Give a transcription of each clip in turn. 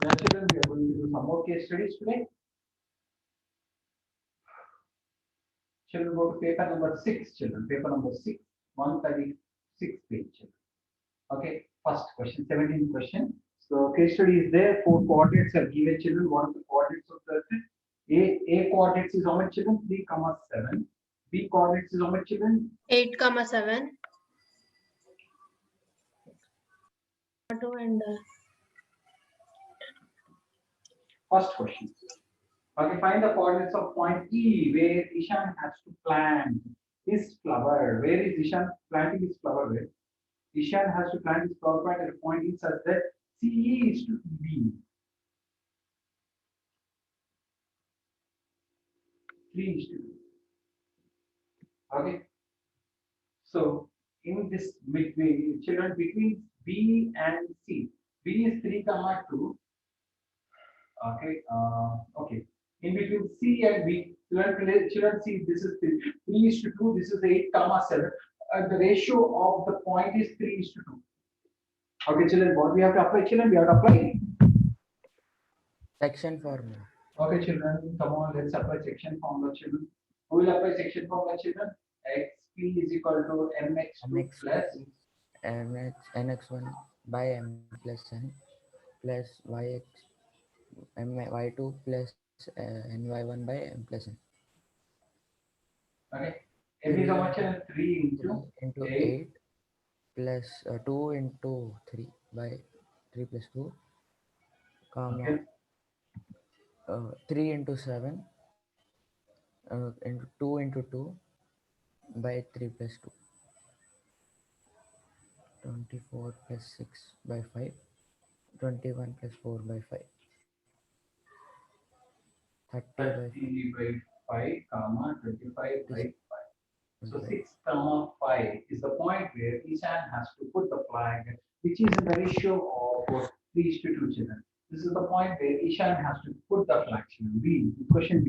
Yeah, children, we are going to do some more case studies today. Children, go to paper number 6, children. Paper number 6, 136 page, children. Okay, first question, 17th question. So case study is there. 4 coordinates are given, children. What are the coordinates of the A coordinates is how much, children? 3, 7. B coordinates is how much, children? 8, 7. 2 and First question. Okay, find the coordinates of point E where Ishan has to plant his flower. Where is Ishan planting his flower? Where? Ishan has to plant his flower point at a point E such that CE is to B. 3 is to B. Okay. So in this between children between B and C, B is 3, 2. Okay. Okay. In between C and B, children see this is 3 is to 2. This is 8, 7. The ratio of the point is 3 is to 2. Okay, children, what we have to apply, children? We have to apply section formula. Okay, children, come on, let's apply section formula, children. Who will apply section formula, children? XP is equal to MX2 plus nx1 by m plus n plus y2 plus ny1 by m plus n. Okay. M is how much? 3 into 8 8 plus 2 into 3 by 3 plus 2 comma Okay. 3 into 7 into 2 into 2 by 3 plus 2 24 plus 6 by 5 21 plus 4 by 5 30 by 30 by 5, comma 25 by 5. So 25. 6, comma 5 is the point where Ishan has to put the flag, which is in the ratio of 3 is to 2, children. This is the point where Ishan has to put the flag, children. B, question B.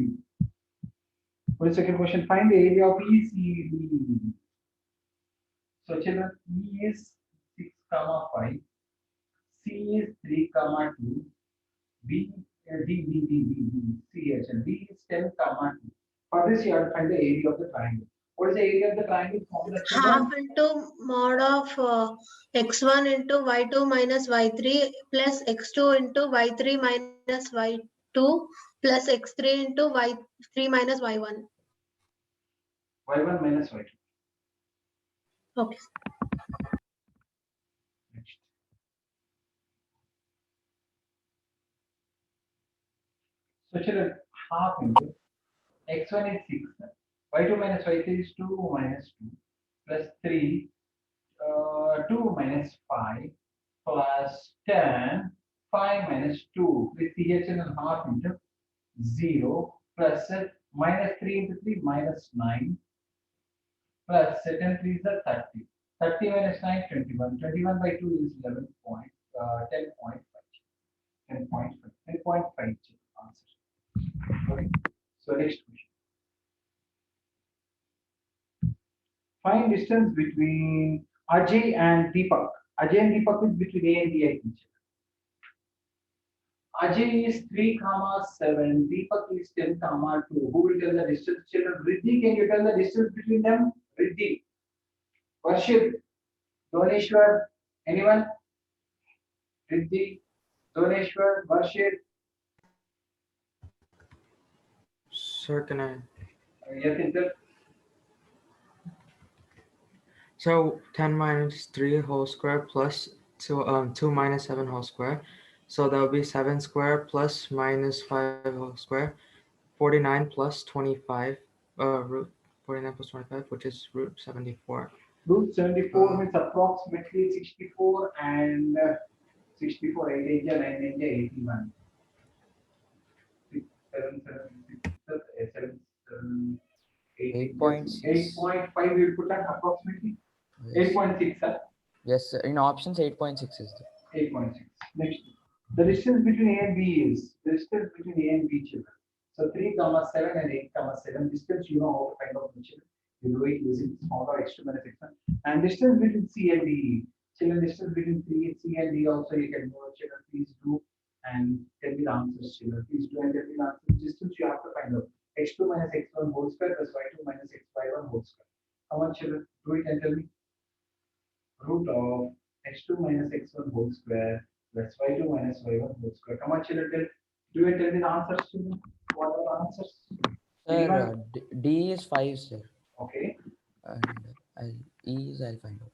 For the second question, find the area of ECD. So children, E is 6, comma 5. C is 3, comma 2. B, C H and D is 10, comma 2. For this, you have to find the area of the triangle. What is the area of the triangle formula? half into mod of x1 into y2 minus y3 plus x2 into y3 minus y2 plus x3 into y3 minus y1. Y1 minus Y2. Okay. Next. So children, half into x1 is 6, y2 minus y3 is 2 minus 2 plus 3, 2 minus 5 plus 10, 5 minus 2 with CHN and half into 0 plus minus 3 into 3 minus 9 plus 10 3 is 30. 30 minus 9, 21. 21 by 2 is 11 point, 10.5. 10.5. 10.5 answer. Okay. So next question. Find distance between Ajay and Deepak. Ajay and Deepak is between A and B, I think. Ajay is 3, 7. Deepak is 10, 2. Who will tell the distance, children? Riddhi, can you tell the distance between them? Riddhi. Varshit. Doneshwar. Anyone? Riddhi. Doneshwar. Varshit. Sir, can I? Yes, Intel. So 10 minus 3 whole square plus 2 minus 7 whole square. So that would be 7 square plus minus 5 whole square. 49 plus 25, root 49 plus 25, which is root 74. Root 74 means approximately 64 and 64, 8 India, 9 India, 81. 6, 7, 7, 7, 8, 8.6. 8.5 we will put at approximately. Yes. 8.6, sir. Yes, sir. In options 8.6 is there. 8.6. Next. The distance between A and B is the distance between A and B, children. So 3, 7 and 8, 7 distance, you know how to find out the children. You do it using small or x2 minus x1. And distance between C and D. Children, distance between C and D also you can know, children, please do. And answers, children. Please do enter the answer. Distance you have to find out. X2 minus x1 whole square plus y2 minus xy1 whole square. Come on, children. Do it and tell me. Root of x2 minus x1 whole square plus y2 minus y1 whole square. Come on, children. Do it and tell me the answers, children. What are the answers? Sir, Anyone? D is 5, sir. Okay. And I'll find out.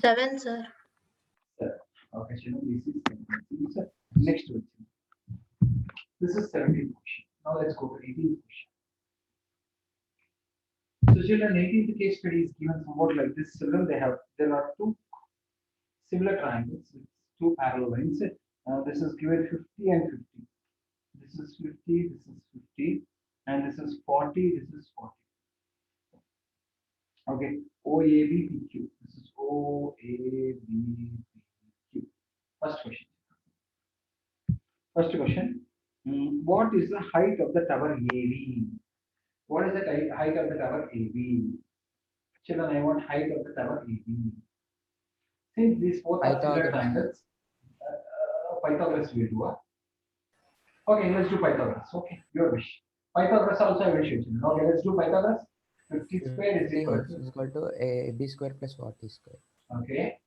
7, sir. Okay, children. This is next one. This is 17th question. Now let's go to 18th question. So children, 18th case study is given somewhat like this. Children, there are two similar triangles with two parallel lines. This is given 50 and 50. This is 50, this is 50, and this is 40, this is 40. Okay, OAB PQ. This is OAB PQ. First question. First question. What is the height of the tower AB? What is the height of the tower AB? Children, I want height of the tower AB. Since these both are similar Pythagoras. triangles, Pythagoras will do. Okay, let's do Pythagoras. Okay, your wish. Pythagoras also I will show you. Okay, let's do Pythagoras. 50 square is equal to. Is equal to AB square plus 40 square. Okay.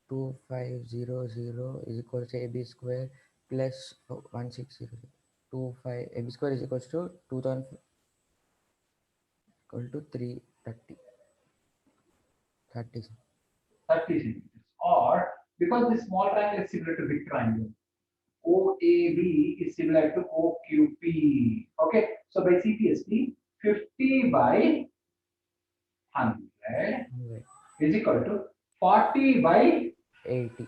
2500 is equal to AB square plus 1600. 25 AB square is equal to 2000 equal to 330. 30. 30 centimeters. Or because this small triangle is similar to big triangle, OAB is similar to OQP. Okay, so by CPSP, 50 by 100 Right. is equal to 40 by 80.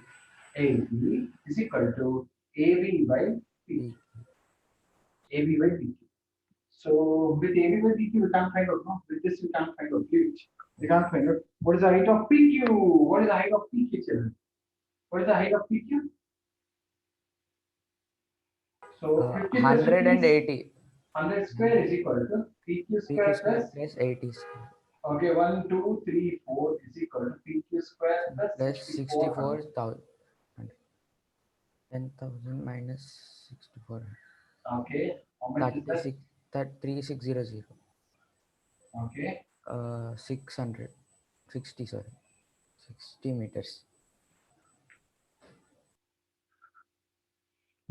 80 is equal to AB by P. AB by PQ. So with AB by PQ, we can't find out. No, with this we can't find out. We can't find out. What is the height of PQ? What is the height of PQ, children? What is the height of PQ? So 50 plus 50 is 180. 100 square is equal to PQ square PQ square plus. plus 80 square. Okay, 1, 2, 3, 4 is equal to PQ square plus Plus 64,000. 64,000. 10,000 minus 64. Okay, how much is that? 3600. Okay, 600. 60, sorry. 60 meters.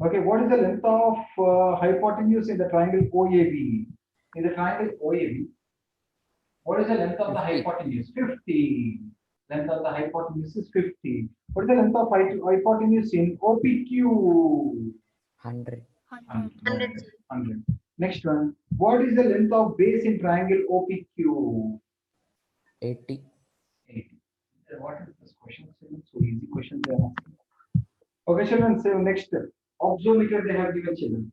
okay. What is the length of hypotenuse in the triangle OAB? In the triangle OAB, what is the length of the 50. hypotenuse? 50. Length of the hypotenuse is 50. What is the length of hypotenuse in OPQ? 100. 100. Next one. What is the length of base in triangle OPQ? 80. 80. What is this question? So easy question they are asking. Okay, children. So next, oximeter they have given children.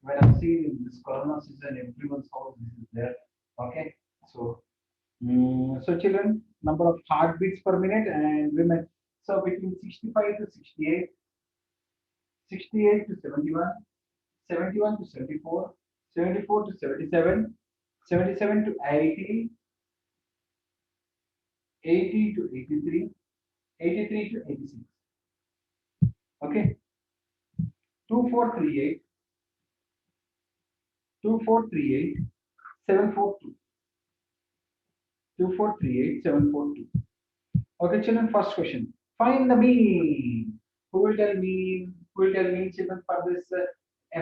When I'm seeing this corona season, everyone's house this is there. Okay, so so children, number of heartbeats per minute and women. So between 65 to 68, 68 to 71, 71 to 74, 74 to 77, 77 to 80, 80 to 83, 83 to 86. Okay, 2438, 2438, 742. 2438, 742. Okay, children, first question. Find the mean. Who will tell me? Who will tell me, children, for this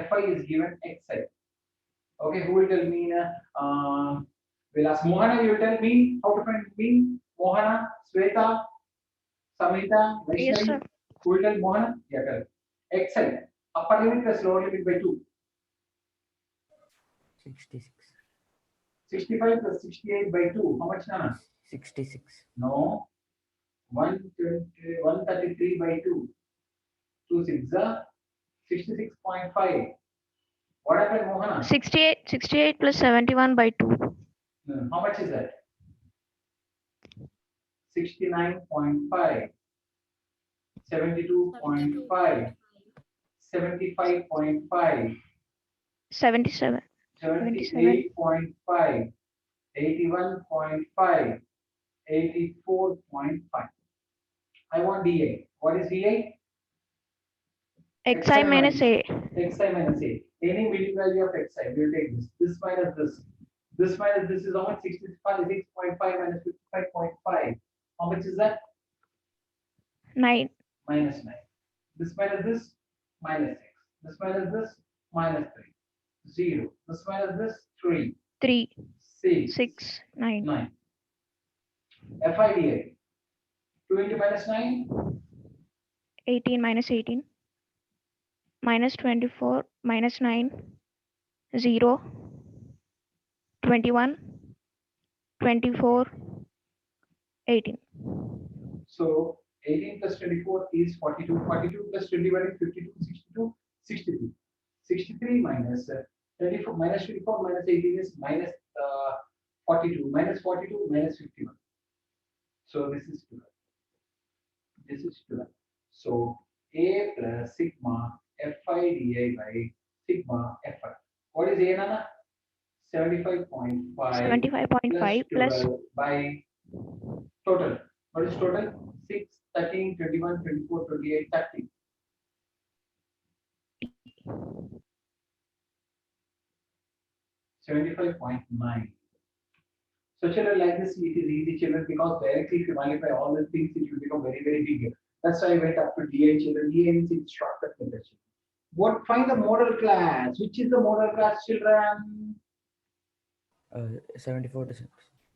Fi is given Xi. Okay, who will tell me? Will ask Mohana, you will tell me how to find mean? Mohana, Sweta, Samita, Vaishnavi. Yes, sir. Who will tell Mohana? Yeah, correct. Xi. Upper limit plus lower limit by 2. 66. 65 plus 68 by 2. How much, Nana? 66. No. 120, 133 by 2. 2 6 66.5. What happened, Mohana? 68 plus 71 by 2. How much is that? 69.5. 72.5. 75.5. 77. 78.5. 81.5. 84.5. I want DA. What is VI? xi minus a. Xi minus A. Any mean value of xi, we will take this. This minus this. This minus this is how much? 66.5 minus 55.5. How much is that? 9. Minus 9. This minus this, minus 6. This minus this, minus 3. 0. This minus this, 3. 3. 6. 6. 9. 9. FIDA. 2 into minus 9. 18 minus 18. Minus 24 minus 9. 0. 21. 24. 18. So 18 plus 24 is 42. 42 plus 21 is 52. 62. 63. 63 minus 24 minus 24 minus 18 is minus 42. Minus 42 minus 51. So this is 12. This is 12. So A plus sigma FI by sigma FI. What is A, Nana? 75.5 75.5 plus 12 by total. What is total? 6, 13, 21, 24, 28, 30. $75.9. So children, like this, it is easy, children, because directly if you multiply all the things, it will become very, very big. That's why I went up to DA, children. DA means it's shortcut method. What, find the model class? Which is the model class, children? 74 to 6.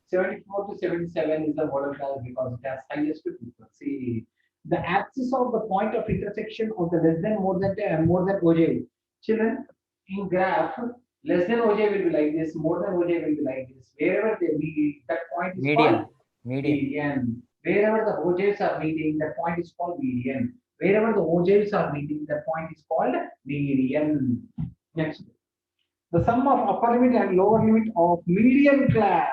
74 to 77 is the model class because it has highest people. See, the axis of the point of intersection of the less than more than OJ. Children, in graph, less than OJ will be like this, more than OJ will be like this. Wherever they meet, that point is Median. called Median. median. Wherever the OJs are meeting, that point is called median. Wherever the OJs are meeting, that point is called median. Next. The sum of upper limit and lower limit of median class.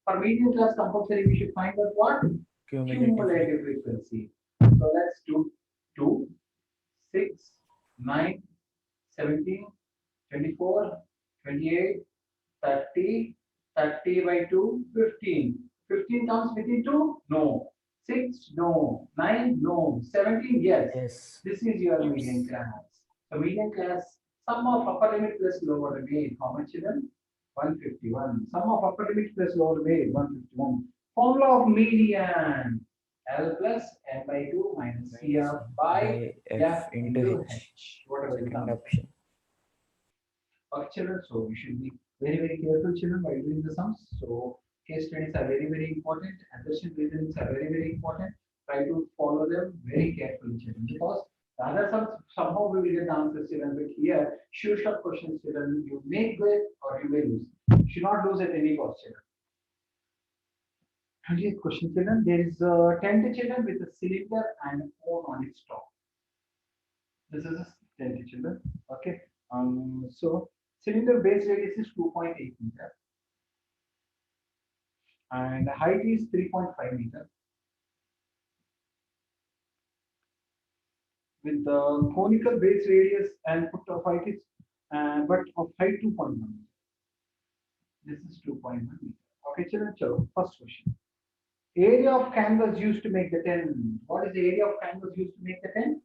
For median class compulsory, we should find out what? Cumulative frequency. So let's do 2, 6, 9, 17, 24, 28, 30, 30 by 2, 15. 15 comes within 2? No. 6? No. 9? No. 17? Yes. Yes. This is your median class. So median class, sum of upper limit plus lower limit. How much children? 151. Sum of upper limit plus lower limit, 151. Formula of median. L plus n by 2 minus CF by F into H. Whatever is Second done. option. Okay, children, so we should be very, very careful, children, while doing the sums. So case studies are very, very important. Assertion reasonings are very, very important. Try to follow them very carefully, children, because the other sums somehow we will get the answers, children. But here, sure shot questions, children, you may get or you may lose. You should not lose at any cost, children. 20th question, children. There is a tent, children, with a cylinder and a cone on its top. This is a tent, children. Okay. So cylinder base radius is 2.8 meter and height is 3.5 meter. With the conical base radius and foot of height is but of height 2.1 meter. This is 2.1 meter. Okay, children. So first question. Area of canvas used to make the tent. What is the area of canvas used to make the tent?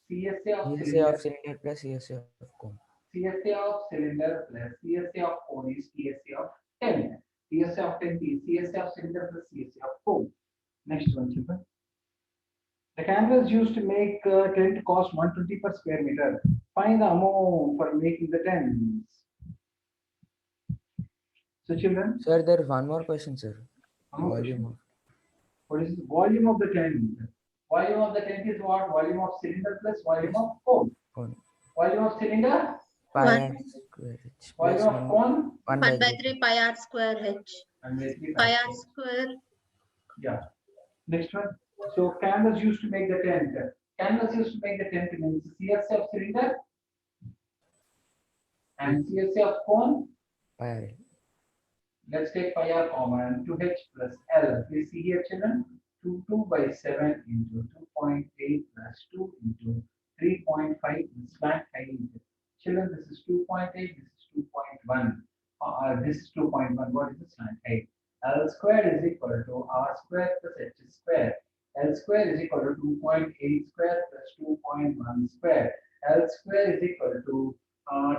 CSA of CSA cylinder. of cylinder plus CSA of cone. CSA of cylinder plus CSA of cone is CSA of tent. CSA of tent is CSA of cylinder plus CSA of cone. Next one, children. The canvas used to make a tent cost 120 per square meter. Find the amount for making the tents. So, children, Sir, there is one more question, sir. one more Volume question. of What is the volume of the tent? Volume of the tent is what? Volume of cylinder plus volume of cone. cone. Volume of cylinder, Pi One. r square h plus volume of 1 cone, 1 1 by 3. 3 pi r square h. and basically Pi r square. yeah. Next one. So canvas used to make the tent. Canvas used to make the tent means CSA of cylinder and CSA of cone. Pi r l. Let's take pi r common 2h plus L. Please see here, children. 2 by 7 into 2.8 plus 2 into 3.5 plus flat height. Children, this is 2.8, this is 2.1. This is 2.1. What is the slant height? L squared is equal to R squared plus H squared. L square is equal to 2.8 square plus 2.1 square. L square is equal to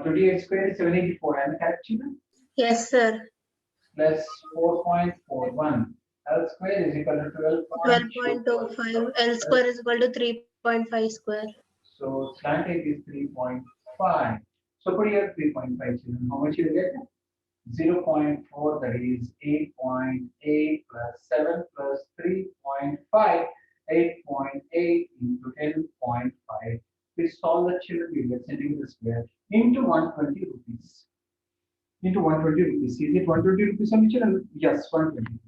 28 square is 784. Am I correct, children? Yes, sir. Plus 4.41. L square is equal to 12.25. L square is equal to 3.5 square. So slant edge is 3.5. So put here 3.5, children. How much you will get? 0.4, that is 8.8 plus 7 plus 3.5, 8.8 into 10.5. We solve the children, we get centimeter square into 120 rupees. Into 120 rupees. Is it 120 rupees on children? Yes, 120.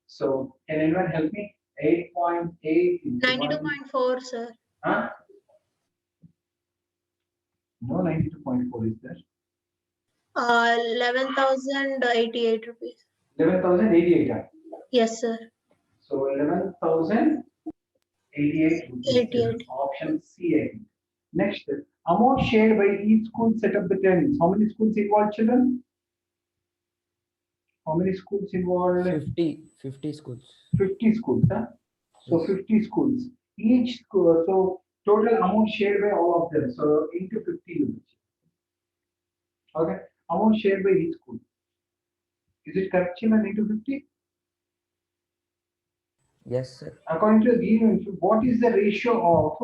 So can anyone help me? 8.8 into 92.4, sir. Huh? No, 92.4 is there. 11,088 rupees. 11,088. Yes, sir. So 11,088 rupees. 88. Option C, I think. Next, amount shared by each school set up the tenants. How many schools involved, children? How many schools involved? 50 schools. 50 schools, huh? So Yes. 50 schools. Each school, so total amount shared by all of them. So into 50 units. Okay. Amount shared by each school. Is it correct, children? Into 50? Yes, sir. According to the given, what is the ratio of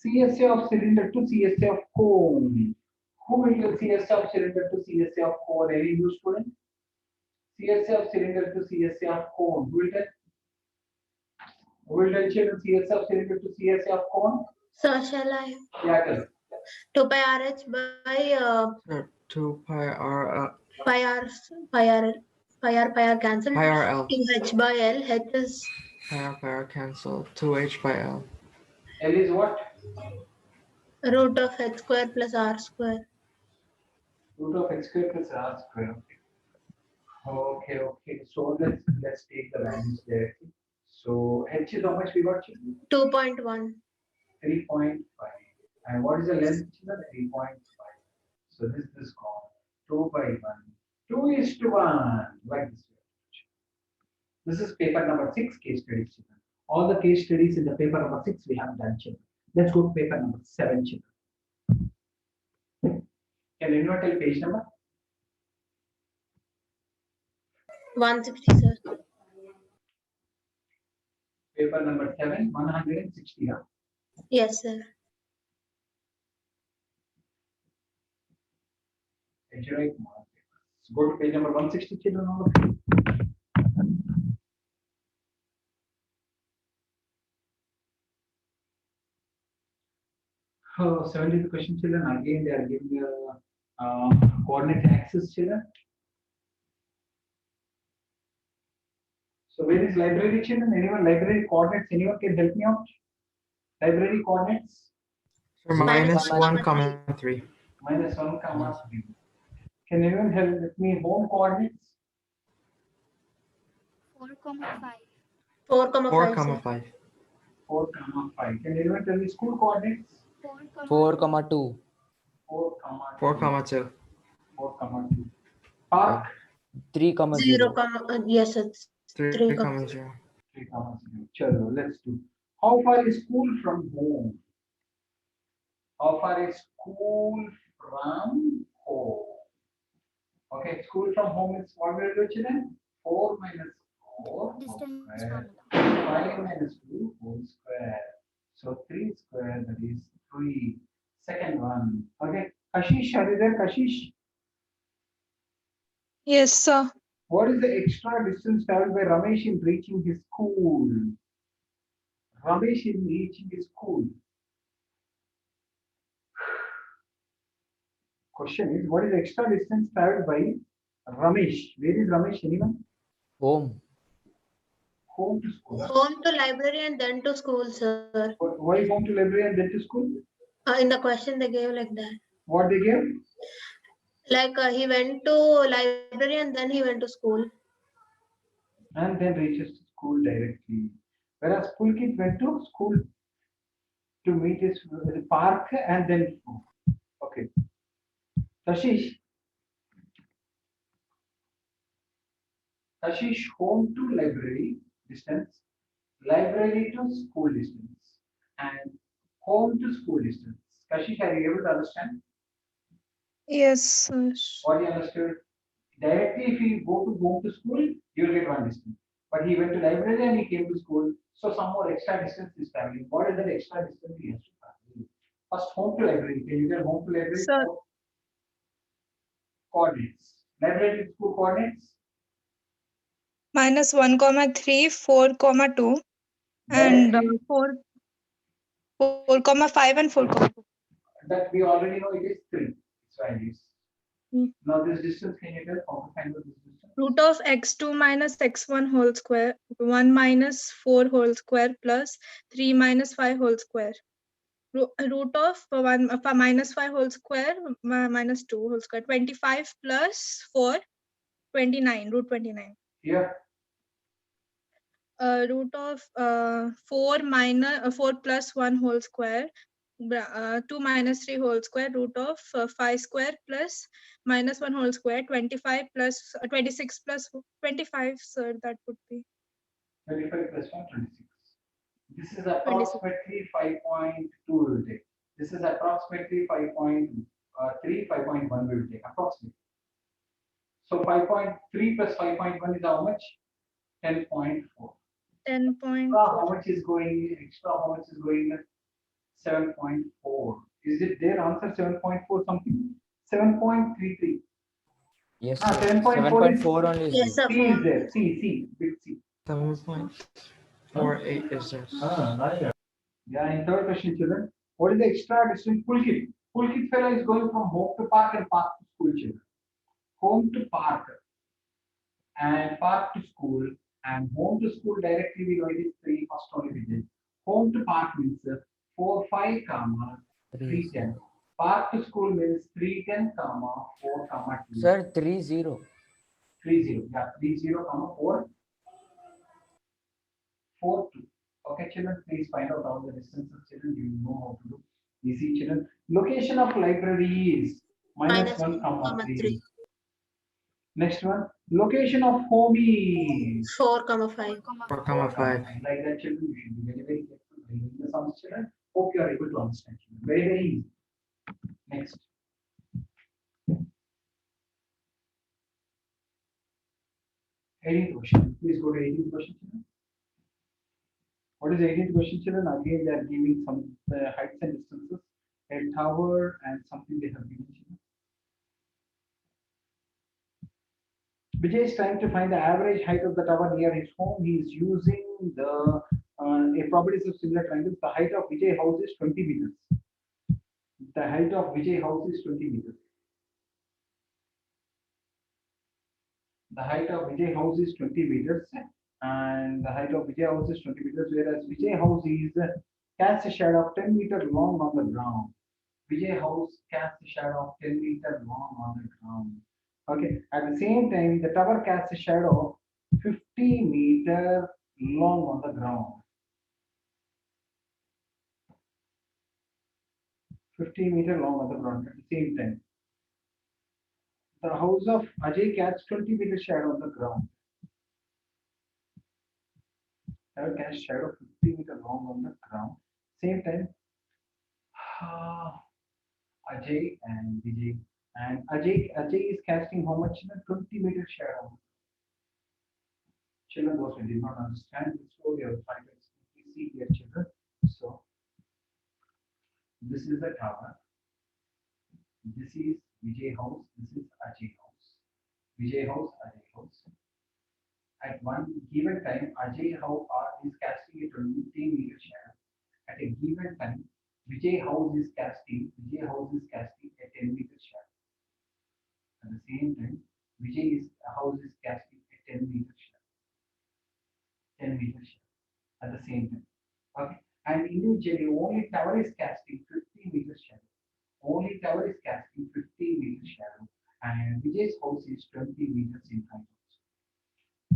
CSA of cylinder to CSA of cone? Who will tell CSA of cylinder to CSA of cone? Any new student? CSA of cylinder to CSA of cone. Who will tell? Who will tell children CSA of cylinder to CSA of cone? So shall I? Yeah, tell. 2 pi RH by Sir, 2 pi r pi r cancel. pi r l 2h by L. H is pi r cancel 2h by l. L is what? root of h square plus r square. Root of x square plus r square. Okay. So let's take the values there. So h is how much we got? 2.1. 3.5. And what is the length? 3.5. So this is called 2 by 1. 2:1. Like this. This is paper number 6 case studies. Children. All the case studies in the paper number 6 we have done. Children. Let's go to paper number 7. Children. Can anyone tell page number? 160, sir. Paper number 7, 160. Huh? Yes, sir. Engineering mark. So go to page number 160. Children. All of you. Oh, 70th question, children. Again, they are giving a coordinate axis, children. So where is library, children? Anyone library coordinates? Anyone can help me out? Library coordinates? Sir, Minus -1, 3. -1, 3. Can anyone help me? Home coordinates? 4,5. 4, 4, 5. 5. 4, 5. Can anyone tell me school coordinates? 4, 2. 4, 4, 2. 2. 4, 2. Park? 3, 0, 0. yes, it's 3, 3, 0. 3, 0. Chalo, let's do. How far is school from home? How far is school from home? Okay, school from home is what will do, children? 4 minus 4 Distance square. formula. 5 minus 2 whole square. So 3 square, that is 3. Second one. Okay, Kashish, are you there, Kashish? Yes, sir. What is the extra distance traveled by Ramesh in reaching his school? Ramesh in reaching his school. Question is, what is the extra distance traveled by Ramesh? Where is Ramesh? Anyone? Home. Home to school. home to library and then to school, sir. Why home to library and then to school? In the question they gave like that. What they gave? Like he went to library and then he went to school. And then reaches to school directly. Whereas Pulkit went to school to meet his park and then school. Okay. Kashish. Kashish home to library distance library to school distance and home to school distance. Kashish, are you able to understand? Yes, sir. What you understood? Directly, if he go to home to school, you will get one distance. But he went to library and he came to school, so some more extra distance is traveling. What is that extra distance he has to travel? First, home to library. Can you get home to library? Sir. Coordinates. Library to school coordinates. -1, 3, 4, 2, and Directly, 4, 5, and 4, 2. that we already know it is 3. Its values. Hmm. Now this distance, can you tell how to find out this distance? Root of x2 minus x1 whole square, 1 minus 4 whole square plus 3 minus 5 whole square. Root of minus 5 whole square minus 2 whole square. 25 plus 4, 29, root 29. Here, Root of 4 plus 1 whole square, 2 minus 3 whole square, root of 5 square plus minus 1 whole square, 25 plus 26 plus 25, sir, that would be 25 plus 1, 26. This is approximately 5.2 will take. This is approximately 5.3, 5.1 will take approximately. So 5.3 plus 5.1 is how much? 10.4. 10.4. How much is going extra? How much is going? 7.4. Is it there? Answer 7.4 something? 7.33. Yes, Ah, sir. 7.4 is 7.4 only is Yes, there. sir. C is there. C, big C. 7.48 is this. Yeah, in third question, children, what is the extra distance? Pulkit. Pulkit fellow is going from home to park and park to school, children. Home to park and park to school and home to school directly we know it is 3 first only we did. Home to park means 4, 5, comma 3, 10. Park to school means 3, 10, comma 4, comma 2. Sir, 30. 3, 0. Yeah, 3, 0, comma 4, 4, 2. Okay, children, please find out all the distances, children. You know how to do. Easy, children. Location of library is minus 1, comma 3. Next one, location of home is 4, 5. 4, 5. like that, children. You should be very, very careful reading the sums, children. Hope you are able to understand. Children. Very, very easy. Next. 18th question. Please go to 18th question, children. What is 18th question, children? Again, they are giving some heights and distances, a tower and something they have given, children. Vijay is trying to find the average height of the tower near his home. He is using the properties of similar triangles. The height of Vijay house is 20 meters. The height of Vijay house is 20 meters. The height of Vijay house is 20 meters, and the height of Vijay house is 20 meters, whereas Vijay house is casts a shadow of 10 meters long on the ground. Vijay house casts a shadow of 10 meters long on the ground. Okay, at the same time, the tower casts a shadow of 50 meters long on the ground. 50 meters long on the ground at the same time. The house of Ajay casts 20 meters shadow on the ground. Tower casts shadow 50 meters long on the ground. Same time, Ajay and Vijay. And Ajay is casting how much? 20 meters shadow. Children, those who did not understand this, so we are trying to see here, children. So this is the tower. This is Vijay house. This is Ajay house. Vijay house, Ajay house. At one given time, Ajay house is casting a 20 meter shadow. At a given time, Vijay house is casting a 10 meter shadow. At the same time, Vijay house is casting a 10 meter shadow. 10 meter shadow at the same time. Okay. And individually, only tower is casting 50 meter shadow. Only tower is casting 50 meter shadow. And Vijay's house is 20 meters in height.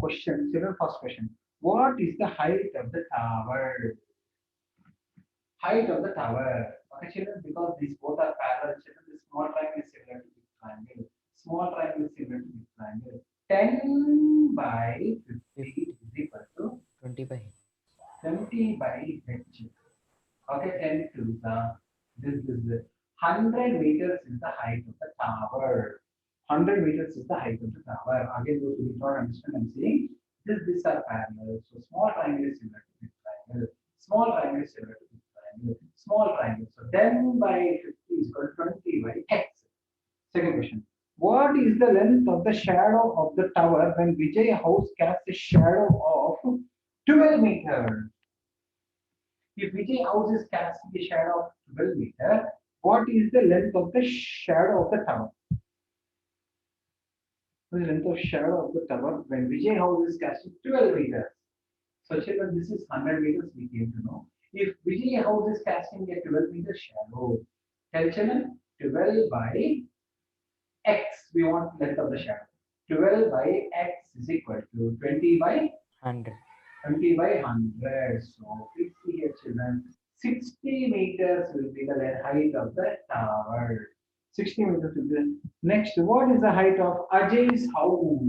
Question, children, first question. What is the height of the tower? Height of the tower. Okay, children, because these both are parallel, children, the small triangle is similar to big triangle. Small triangle is similar to big triangle. 10 by 50 is equal to 20 by 20 by h. Okay, 10 to this 100 meters is the height of the tower. 100 meters is the height of the tower. Again, those who do not understand, I'm saying this are parallel. So small triangle is similar to this triangle. Small triangle is similar to this triangle. Small triangle. So 10 by 50 is equal to 20 by x. Second question. What is the length of the shadow of the tower when Vijay House casts a shadow of 12 meters? If Vijay House is casting a shadow of 12 meters, what is the length of the shadow of the tower? What is the length of shadow of the tower when Vijay House is casting 12 meters? So children, this is 100 meters we came to know. If Vijay House is casting a 12 meter shadow, tell children 12 by x, we want length of the shadow. 12 by x is equal to 20 by 100. 20 by 100. So please see here children, 60 meters will be the height of the tower. 60 meters will be. Next, what is the height of Ajay's house?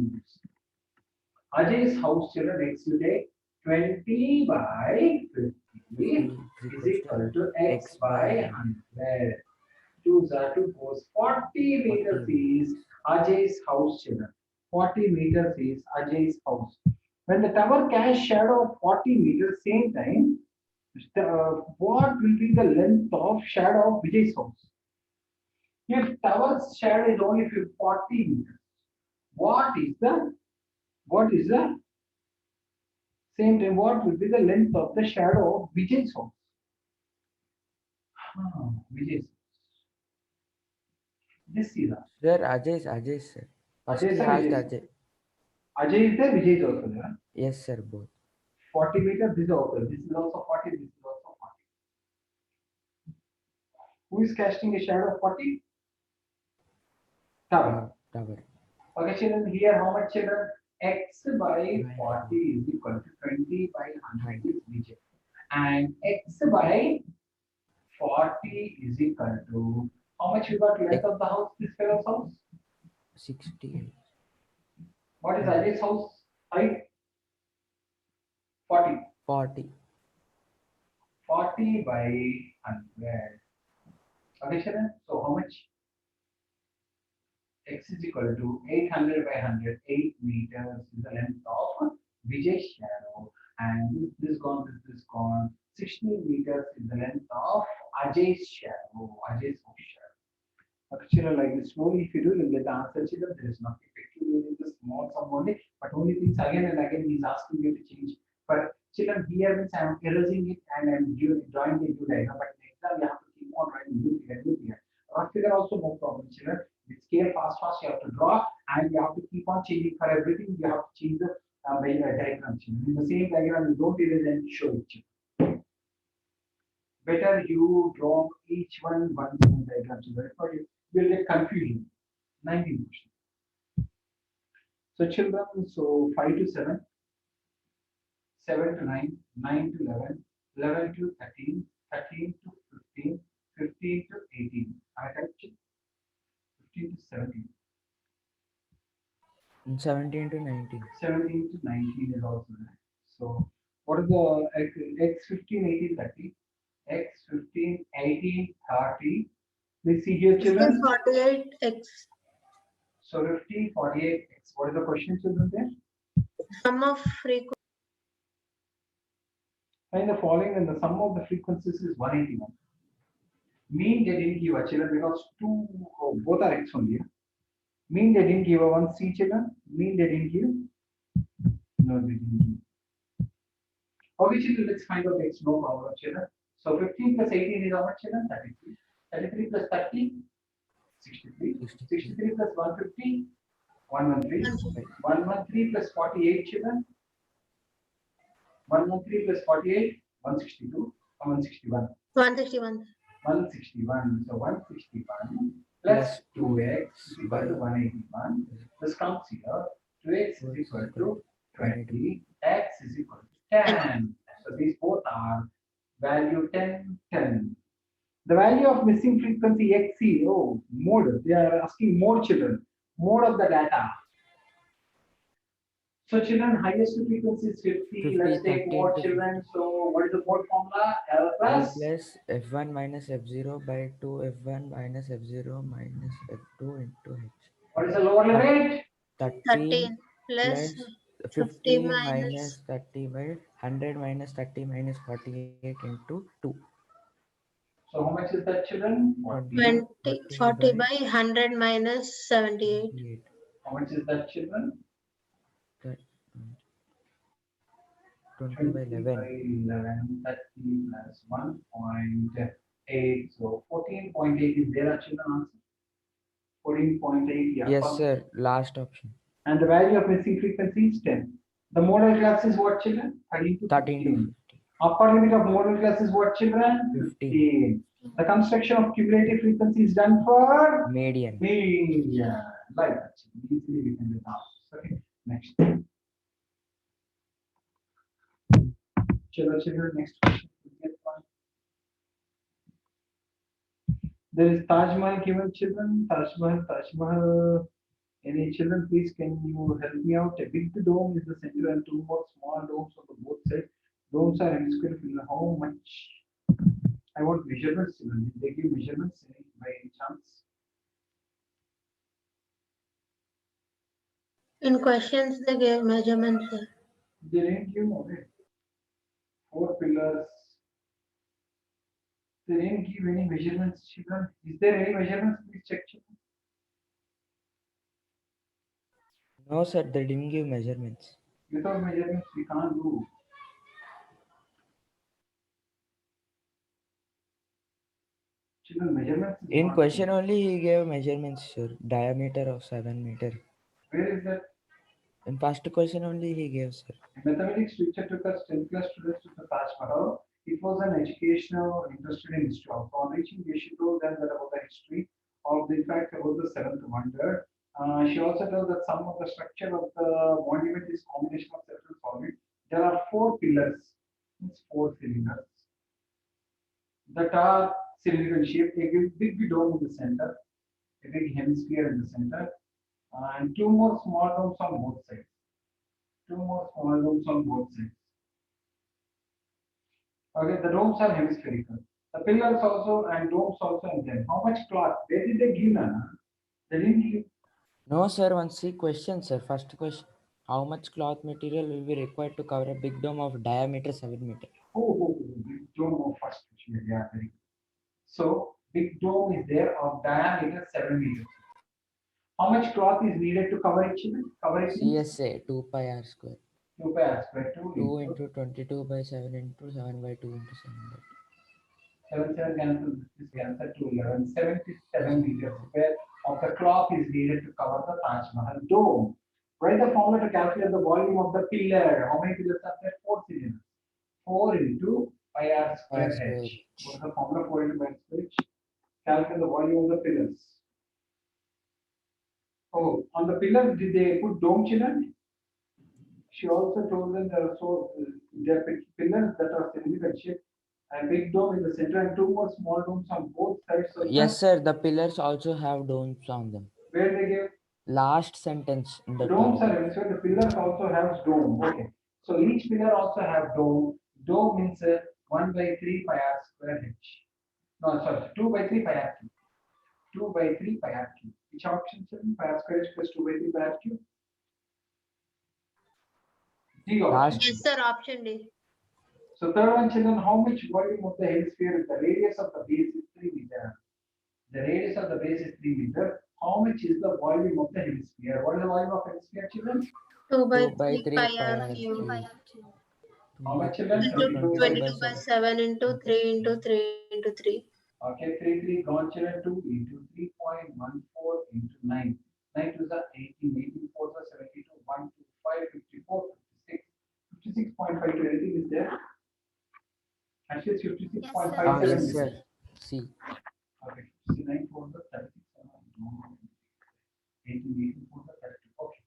Ajay's house children, x will take 20 by 50 is equal to x by 100. 2 are 2 goes 40 meters is Ajay's house children. 40 meters is Ajay's house. When the tower casts shadow of 40 meters same time, what will be the length of shadow of Vijay's house? If tower's shadow is only 40 meters, what is the same time, what will be the length of the shadow of Vijay's house? Vijay's house. This is Sir, Ajay, sir. First Ajay, he sir, asked Ajay. Ajay. Ajay is there, Vijay is also there. Yes, sir, both. 40 meters, this is also 40, this is also 40. Who is casting a shadow of 40? Tower. Tower. Okay, children, here how much children? X by 40 is equal to 20 by 100 is Vijay. And x by 40 is equal to, how much you got length of the house, this fellow's house? 68. What is Ajay's house height? 40. 40. 40 by 100. Okay, children, so how much? X is equal to 800 by 100, 8 meters is the length of Vijay's shadow. And this gone, this gone. 16 meters is the length of Ajay's shadow, Ajay's house shadow. Okay, children, like this, slowly if you do, you'll get the answer, children. There is nothing peculiar in the small sum only, but only things again and again he's asking you to change. But children, here means I'm erasing it and I'm drawing the new diagram, but next time you have to keep on writing new figure. Rough figure also no problem, children. With scale fast, you have to draw and you have to keep on changing for everything. You have to change the diagram. In the same diagram, you don't erase and show it. Better you draw each one diagram. So you will get confusion. 19 question. So children, so 5 to 7, 7 to 9, 9 to 11, 11 to 13, 13 to 15, 15 to 18. I type 15 to 17. And 17 to 19. 17 to 19 is also there. So what is the x 15, 18, 30? X 15, 18, 30. Please see here, children. 48 x. So 50, 48 x. What is the question, children, there? Sum of frequency. Find the following, and the sum of the frequencies is 181. Mean they didn't give a children because both are x only. Mean they didn't give a one C children. Mean they didn't give. No, they didn't give. Okay, children, let's find out x. No problem, children. So 15 plus 18 is how much, children? 33. 33 plus 30, 63. 63 plus 150, 113. 113 plus 48, children. 113 plus 48, 162. 161. 161. 161. So 161 plus 2x is equal to 181. This comes here. 2x is equal to 20. X is equal to 10. So these both are value 10, 10. The value of missing frequency xc, mode. They are asking mode, children. Mode of the data. So children, highest frequency is 50. 50, Let's take 13 mode to children. So what is the mode formula? L L plus. plus f1 minus f0 by 2 f1 minus f0 minus f2 into h. What is the lower limit? 13 13 plus plus 50 50 minus minus 30 by 100 minus 30 minus 48 into 2. So how much is that children? 20, 40 by 100 minus 78. 48. How much is that children? That, 20 by 20 11. by 11, 30 plus 1.8. So 14.8 is there children answer? 14.8, yeah. Yes, first. sir. Last option. And the value of missing frequency is 10. The modal class is what children? 13 to 13 to 15. Upper limit of modal class is what children? 15. The construction of cumulative frequency is done for Median. median. Like that. Easily we can do that. Okay. Next. Children, next question. There is Taj Mahal given children. Taj Mahal. Any children, please, can you help me out? A big dome is the center and two more small domes on the both sides. Domes are hemisphere. How much? I want measurements. Children. Did they give measurements by any chance? In questions, they gave measurements. Sir. They didn't give okay. 4 pillars. They didn't give any measurements, children. Is there any measurements? Please check. Children. No, sir. They didn't give measurements. Without measurements, we can't do. Children, measurements. is In not question there. only he gave measurements, sir. Diameter of 7 meter. Where is that? In first question only he gave, sir. Mathematics teacher took us 10 class students to the Taj Mahal. It was an educational interested in history. On reaching there, she told them that about the history of the fact about the seventh wonder. She also told that some of the structure of the monument is combination of several solid. There are 4 pillars, means 4 cylinders that are cylindrical shape. A big dome in the center, a big hemisphere in the center, and 2 more small domes on both sides. 2 more small domes on both sides. Okay, the domes are hemispherical. The pillars also and domes also in them. How much cloth? Where did they give, Nana? They didn't give. No, sir. One C question, sir. First question. How much cloth material will be required to cover a big dome of diameter 7 meter? Big dome of first question. Yeah, very good. So, big dome is there of diameter 7 meters. How much cloth is needed to cover it? Cover it means CSA 2 pi r square. 2 by r square 2 2 into 22 by 7 into 7 by 2 into 7 by 7 cancel this cancel to 11. 77 meters square of the cloth is needed to cover the Taj Mahal dome. Write the formula to calculate the volume of the pillar. How many pillars are there? 4 cylinders. 4 into pi r square square h. What is the formula? 4 into pi r square h. Calculate the volume of the pillars. Oh, on the pillars, did they put dome, children? She also told them there are there are pillars that are cylindrical shape. A big dome in the center and 2 more small domes on both sides of Yes, sir. The pillars also have domes on them. where they gave Last sentence in the domes are paragraph. hemisphere. The pillars also have dome. Okay. So each pillar also have dome. Dome means 1 by 3 pi r square h. No, sorry, 2 by 3 pi r cube. 2 by 3 pi r cube. Which option, sir? Pi r square h plus 2 by 3 pi r cube. D option. Yes, sir. Option D. So third one, children, how much volume of the hemisphere is the radius of the base is 3 meter. The radius of the base is 3 meter. How much is the volume of the hemisphere? What is the volume of hemisphere, children? 2 by 2 by 3 3 pi pi r r cube. cube. How much, children? Into 22 22 by 7 into 3 into 3 into 3. Okay, 3 gone, children. 2 into 3.14 into 9. 9 to the 18, 18 4 to 72, 1 to 5, 54, 56. 56.52, anything is there? Actually, it's 56.57. Yes, sir. C. Okay, 69 for the 36. 18 for the 32. Okay,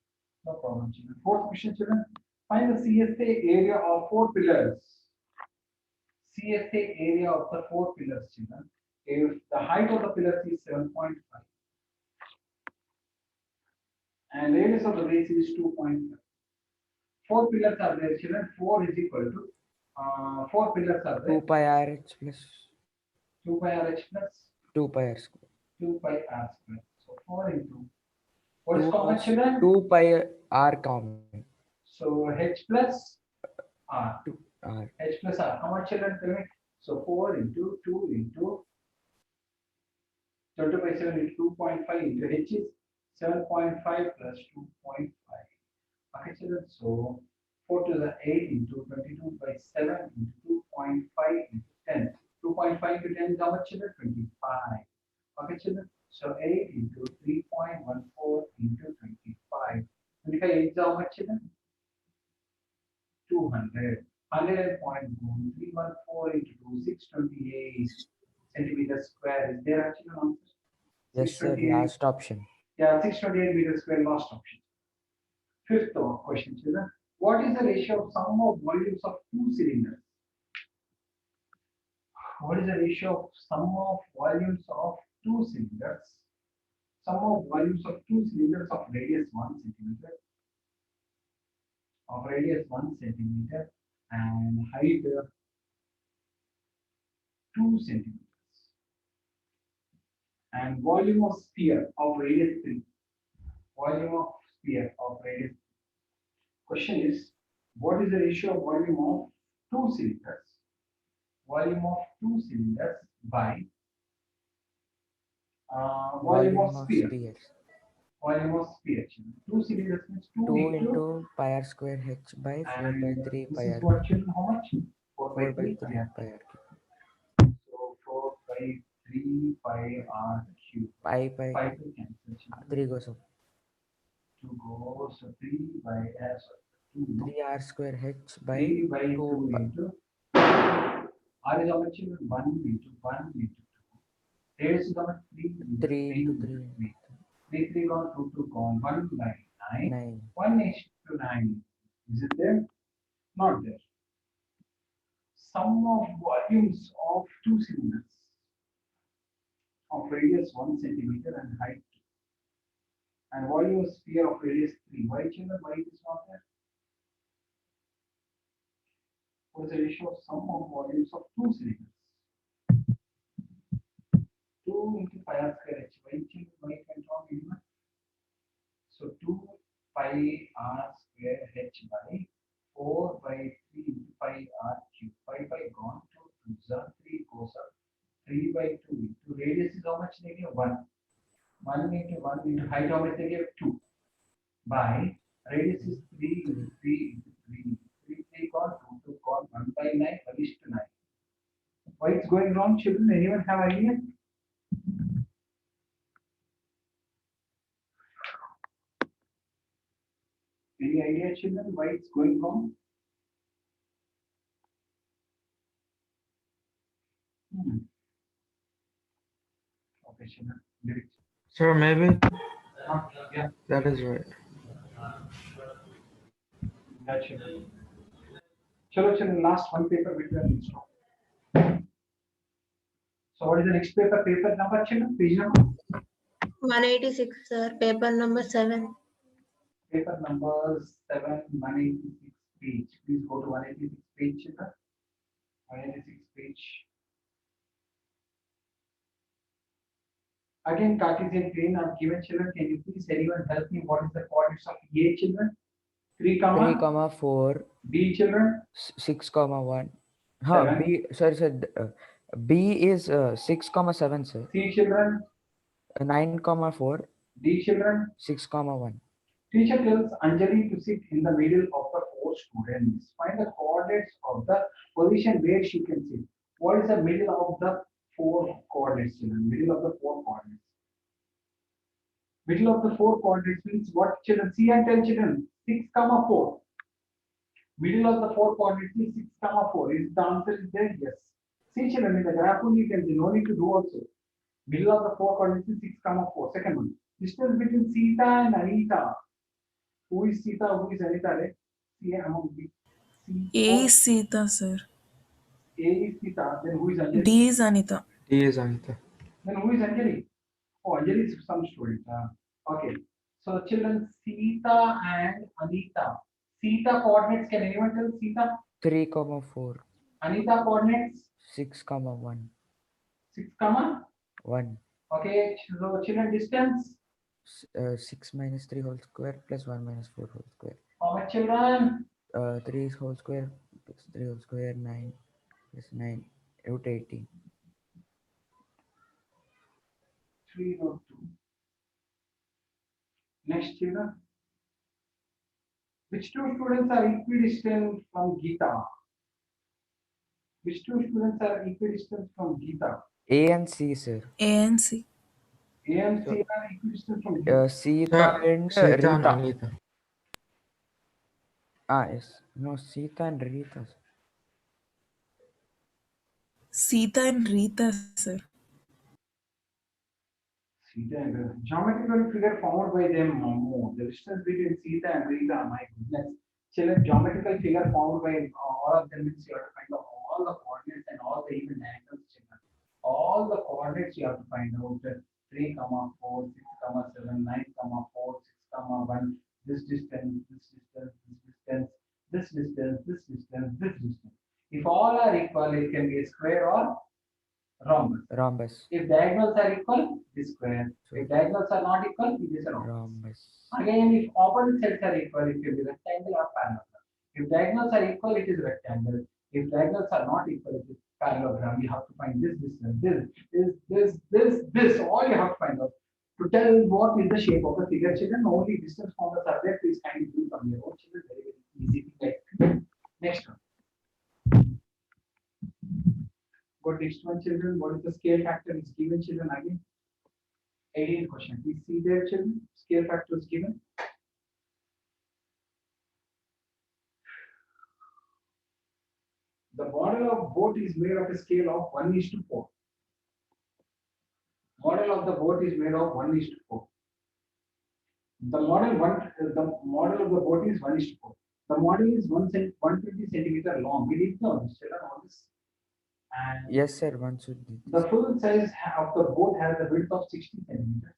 no problem, children. Fourth question, children. Find the CSA area of 4 pillars. CSA area of the 4 pillars, children. If the height of the pillars is 7.5 and radius of the base is 2.5. 4 pillars are there, children. 4 is equal to 4 pillars are 2 there. pi RH plus 2 pi RH plus 2 pi r square. 2 pi r square. So 4 into what is 2 common, children? 2 pi r common. So h plus r. 2 r. H plus r. How much, children? Tell me. So 4 into 2 into 20 by 7 into 2.5 into h is 7.5 plus 2.5. Okay, children. So 4 to the 8 into 22 by 7 into 2.5 into 10. 2.5 into 10 is how much, children? 25. Okay, children. So 8 into 3.14 into 25. 25 is how much, children? 200. 100.314 into 2, 628 centimeters square. Is there actually an answer? Yes, sir. 628. Last option. Yeah, 628 meters square, last option. Fifth question, children. What is the ratio of sum of volumes of two cylinders? What is the ratio of sum of volumes of two cylinders? Sum of volumes of two cylinders of radius 1 centimeter, and height 2 centimeters, and volume of sphere of radius 3. Volume of sphere of radius. Question is, what is the ratio of volume of two cylinders? Volume of two cylinders by volume of sphere. spheres. Volume of sphere. Two cylinders means 2 2 into into pi r square h by 4 by and 3 this pi is r. what, children? How much? 4 by 4 by 3 3 pi r. pi r. So 4 by 3 pi r cube. Pi Pi to cancel, children. 3 goes up. 2 goes, so 3 by 2, 3 r square h by 3 by 2 2 pi. into r is how much, children? 1 into 1 into 2. Radius is how much? 3 into 3 into 3 3. 3 3 gone, 2 2 gone, 1 by 9. 9. 1 is to 9. Is it there? Not there. Sum of volumes of two cylinders of radius 1 centimeter and height 2. And volume of sphere of radius 3. Why, children? Why it is not there? What is the ratio of sum of volumes of two cylinders? 2 into pi r square h. Why, children? Why can not minimum? So 2 pi r square h by 4 by 3 into pi r cube. Pi by gone, 2 to 3 goes up. 3 by 2 into radius is how much they give? 1. 1 into 1 into height, how much they give? 2. By radius is 3 into 3 into 3. 3 3 gone, 2 2 gone, 1 by 9, 1 is to 9. Why it's going wrong, children? Anyone have idea? Any idea, children, why it's going wrong? Okay, children. Leave it. Sir, maybe Yeah, that is right. that children. Chalo, children, last one paper we will install. So what is the next paper? Paper number, children? Page number? 186, sir. Paper number 7. Paper number 7, 186 page. Please go to 186 page, children. 186 page. Again, Cartesian plane I've given, children. Can you please anyone help me? What is the coordinates of A, children? 3 3 comma comma 4 B, children. 6 comma 1. Huh, 7. B, sorry, sir. B is 6 comma 7, sir. C, children. 9 comma 4 D, children. 6 comma 1. Teacher tells Anjali to sit in the middle of the 4 students. Find the coordinates of the position where she can sit. What is the middle of the 4 coordinates, children? Middle of the 4 coordinates. Middle of the 4 coordinates means what, children? See and tell, children. 6 comma 4. Middle of the 4 coordinates is 6 comma 4. Is the answer is there? Yes. See, children, in the graph only you can see. No need to do also. Middle of the 4 coordinates is 6 comma 4. Second one. Distance between Sita and Anita. Who is Sita? Who is Anita? Right? C among B. A is Sita, sir. A is Sita. Then who is Anjali? D is Anita. D is Anita. Then who is Anjali? Oh, Anjali is some student. Okay. So children, Sita and Anita. Theta coordinates, can anyone tell theta? 3, 4, Anita coordinates? 6, 1, 6 comma? 1. Okay, so children distance? 6 minus 3 whole square plus 1 minus 4 whole square. How much children? 3 whole square plus 3 whole square, 9 plus 9, root 18. 3 root 2. Next children. Which two students are equidistant from Gita? Which two students are equidistant from Gita? A and C, sir. A and C. A and C are equidistant from Gita. Sita and Sita and Rita. Anita. Yes. No, Sita and Rita. Sir. Sita and Rita, sir. Sita and Rita. Geometrical figure formed by them. The distance between Sita and Rita, my goodness. Children, geometrical figure formed by all of them means you have to find out all the coordinates and all the even angles. Children. All the coordinates you have to find out. 3, 4, 6, 7, 9, 4, 6, 1. This distance, this distance, this distance, this distance, this distance, this distance. If all are equal, it can be a square or rhombus. Rhombus. If diagonals are equal, it is square. If diagonals are not equal, it is a rhombus. Rhombus. Again, if opposite sides are equal, it will be rectangle or parallelogram. If diagonals are equal, it is rectangle. If diagonals are not equal, it is parallelogram. You have to find this distance, this. All you have to find out. To tell what is the shape of the figure, children, only distance from the subject is kindly do from your own children. Very, very easy thing. Like next one. Go next one, children. What is the scale factor is given, children, again? 18th question. Please see there, children. Scale factor is given. The model of boat is made of a scale of 1:4. Model of the boat is made of 1:4. The model of the boat is 1:4. The model is 120 centimeter long. We did know this, children, all this. And Yes, sir. One should be. the full size of the boat has a width of 60 centimeters.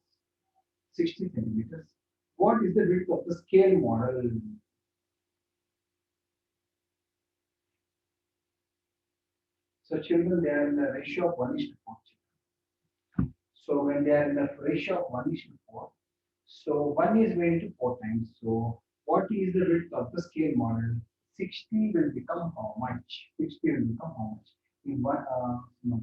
60 centimeters. What is the width of the scale model? So children, they are in the ratio of 1:4. So when they are in the ratio of 1:4, so 1 is going to 4 times. So what is the width of the scale model? 60 will become how much? 60 will become how much? In one, no.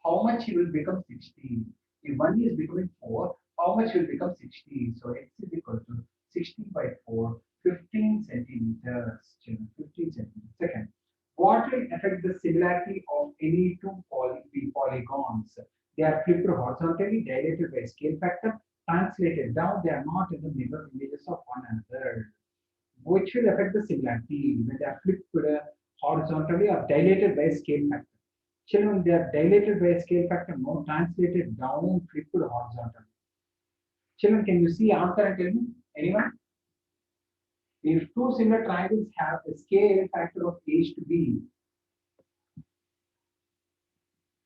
How much it will become 60? If 1 is becoming 4, how much will become 60? So x is equal to 60 by 4, 15 centimeters. 15 centimeters. Second, what will affect the similarity of any two polygons? They are flipped horizontally, dilated by scale factor, translated down. They are not in the mirror images of one another. Which will affect the similarity when they are flipped horizontally or dilated by scale factor? Children, they are dilated by a scale factor, no, translated down, flipped horizontally. Children, can you see answer and tell me? Anyone? If two similar triangles have a scale factor of h to b,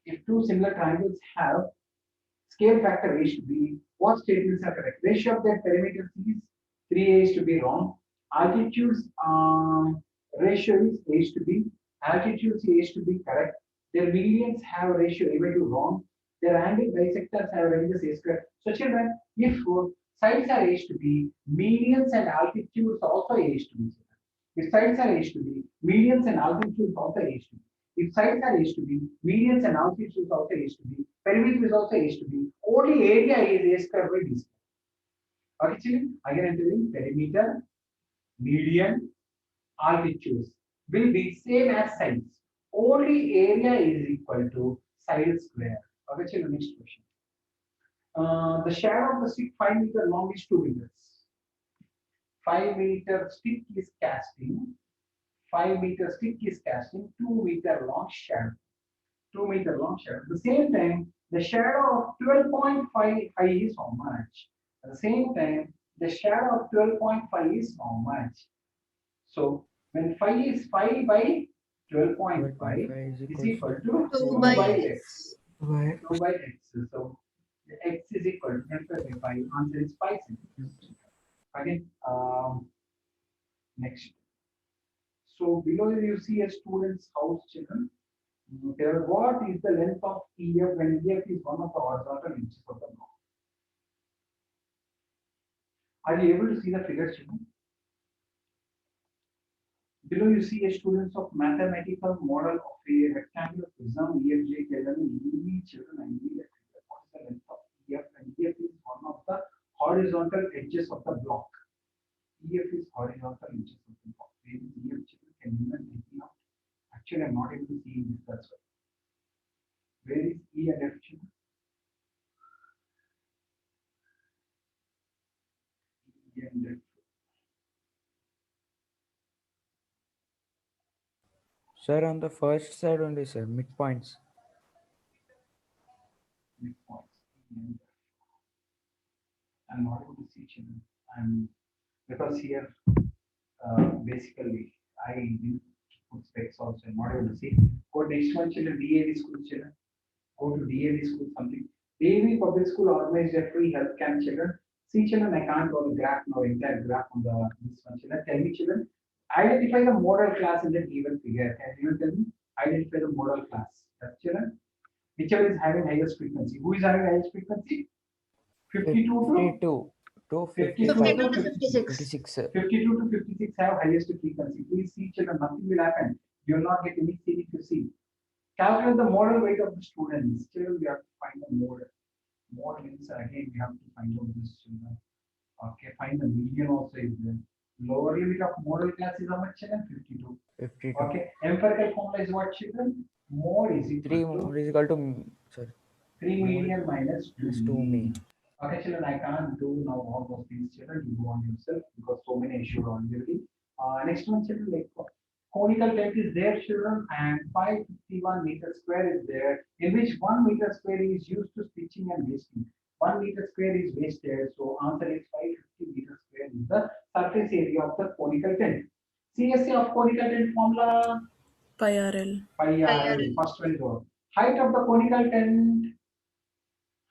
if two similar triangles have scale factor h to b, what statements are correct? Ratio of their perimeters is 3h to b wrong. Altitudes ratio is h to b. Altitudes h to b correct. Their medians have a ratio a by 2 wrong. Their angle bisectors have ranges a square. So children, if sides are h to b, medians and altitudes also h to b. If sides are h to b, medians and altitudes also h to b. If sides are h to b, medians and altitudes also h to b. Perimeter is also h to b. Only area is a square by b square. Okay, children. Again, I'm telling perimeter, median, altitudes will be same as sides. Only area is equal to side square. Okay, children, next question. The shadow of the stick 5 meter long is 2 meters. 5 meter stick is casting. 5 meter stick is casting 2 meter long shadow. 2 meter long shadow. At the same time, the shadow of 12.5 is how much? At the same time, the shadow of 12.5 is how much? So when phi is 5 by 12.5 is equal to 2 by x. 2 by x. So the x is equal to 10 by 5. Answer is 5 centimeters. Again, Next. So below you see a student's house, children. Tell what is the length of EF when EF is one of the horizontal edges of the block. Are you able to see the figures, children? Below you see a students of mathematical model of a rectangular prism EFJ. Tell them children, I need a figure. What is the length of EF? And EF is one of the horizontal edges of the block. EF is horizontal edges of the block. Where is EF, children? Can you even take me out? Actually, I'm not able to see this. That's why. Where is E and F, children? E and F. Sir, on the first side only, sir, midpoints. Midpoints. E and F. I'm not able to see, children. I'm because here basically I didn't put specs also. I'm not able to see. Go next one, children. DAV school, children. Go to DAV school, something. DAV public school organized a free health camp, children. See, children, I can't draw the graph now, entire graph on the this one, children. Tell me, children, identify the model class in the given figure. Can you tell me? Identify the model class. That's children. Whichever is having highest frequency. Who is having highest frequency? 52 to 52 to 52 55. to 56. 56, sir. 52 to 56 have highest frequency. Please see, children, nothing will happen. You will not get any seed if you see. Calculate the model weight of the students. Children, we have to find the model. Model means again we have to find out this, children. Okay, find the median also is there. Lower limit of model class is how much, children? 52. 52. Okay, empirical formula is what, children? Mod is 3 equal to more is equal to, sorry, 3 median minus 2 minus 2 mean. mean. Okay, children, I can't do now all those things, children. You go on yourself because so many issues already. Next one, children, like conical tent is there, children, and 551 meter square is there, in which 1 meter square is used to stitching and basting. 1 meter square is wasted, so answer is 550 meter square is the surface area of the conical tent. CSA of conical tent formula Pi RL. pi r. First one is what? Height of the conical tent.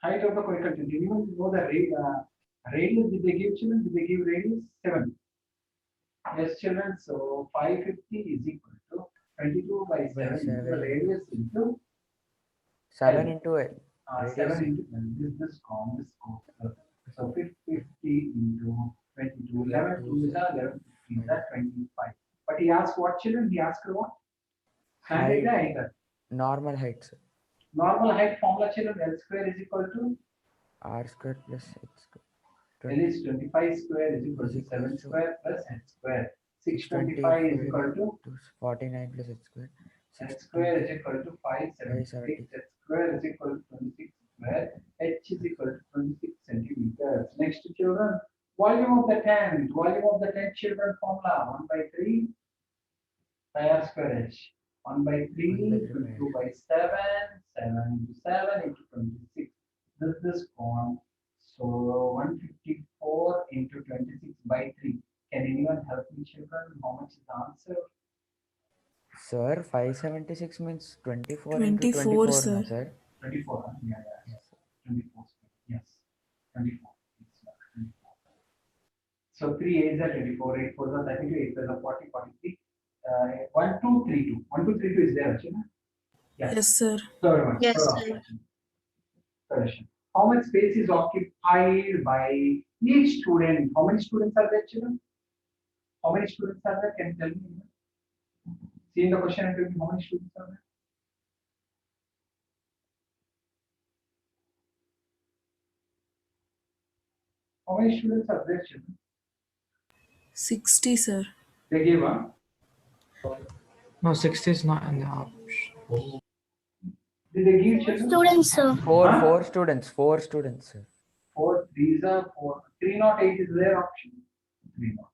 Height of the conical tent. Anyone know the radius? Did they give, children? Did they give radius? 7. Yes, children. So 550 is equal to 22 by 7 into the 7. radius into 7 into it. 7 into this goes. So 50 into 22. 11 2 is 11 50 is 25. But he asked what, children? He asked what? Standard Height. height. Normal height, sir. Normal height formula, children. L square is equal to R square plus H square. L is 25 square is equal to 7 square plus H square. 625 is equal to 49 plus H square. H square is equal to 576. H square is equal to 26 square. H is equal to 26 centimeters. Next, children, volume of the tent. Volume of the tent, children, formula 1 by 3 pi r square H. 1 by 3 into 2 by 7. 7 into 7 into 26. This form. So 154 into 26 by 3. Can anyone help me, children? How much is the answer? Sir, 576 means 24 24, into 24, sir. no, sir. 24. Huh? Yeah. 24. Yes. 24. It's 24. So 3 8s are 24. 8 4s are 32. 8 4s are 40. 43. 1 2 3 2. 1 2 3 2 is there, actually. Yes. Yes, sir. Third one. Yes, Third sir. option. Third option. How much space is occupied by each student? How many students are there, children? How many students are there? Can you tell me? See in the question and tell me how many students are there? How many students are there, children? 60, sir. They gave a No, 60 is not in the option. did they give children? Students, sir. Huh? 4 students, 4 students, sir. 4, these are 4. 308 is their option. 308.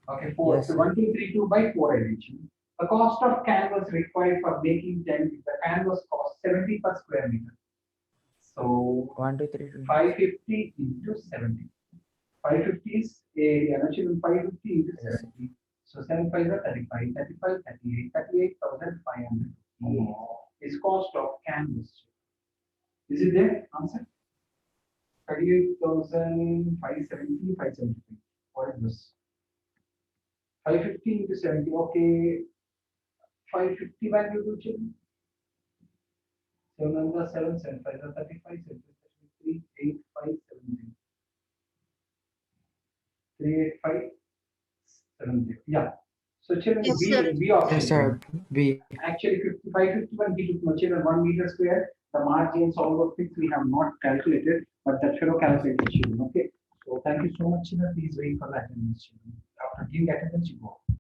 Okay, 4. Yes, So sir. 1 2 3 2 by 4 I mentioned. The cost of canvas required for making tent, the canvas costs 70 per square meter. So 1 2 3 2. 550 into 70. 550 is area. Actually, 550 into Yes, 70. So 7 5 are 35, 35, 38, 38,500 is cost of canvas. Is it there? Answer? 38,570, 573. What is this? 550 into 70. Okay. 550 value to children. 7 number 7, 7, 5, 35, 3, 8, 5, 7, 3, 8, 5, 7, 0. Yeah. So children, Yes, sir. B option. Yes, sir. B. Actually, 5551 B took children 1 meter square. The margins, all those things we have not calculated, but that should have calculated children. Okay. So thank you so much, children. Please wait for the attendance. Children. After giving attendance, you go.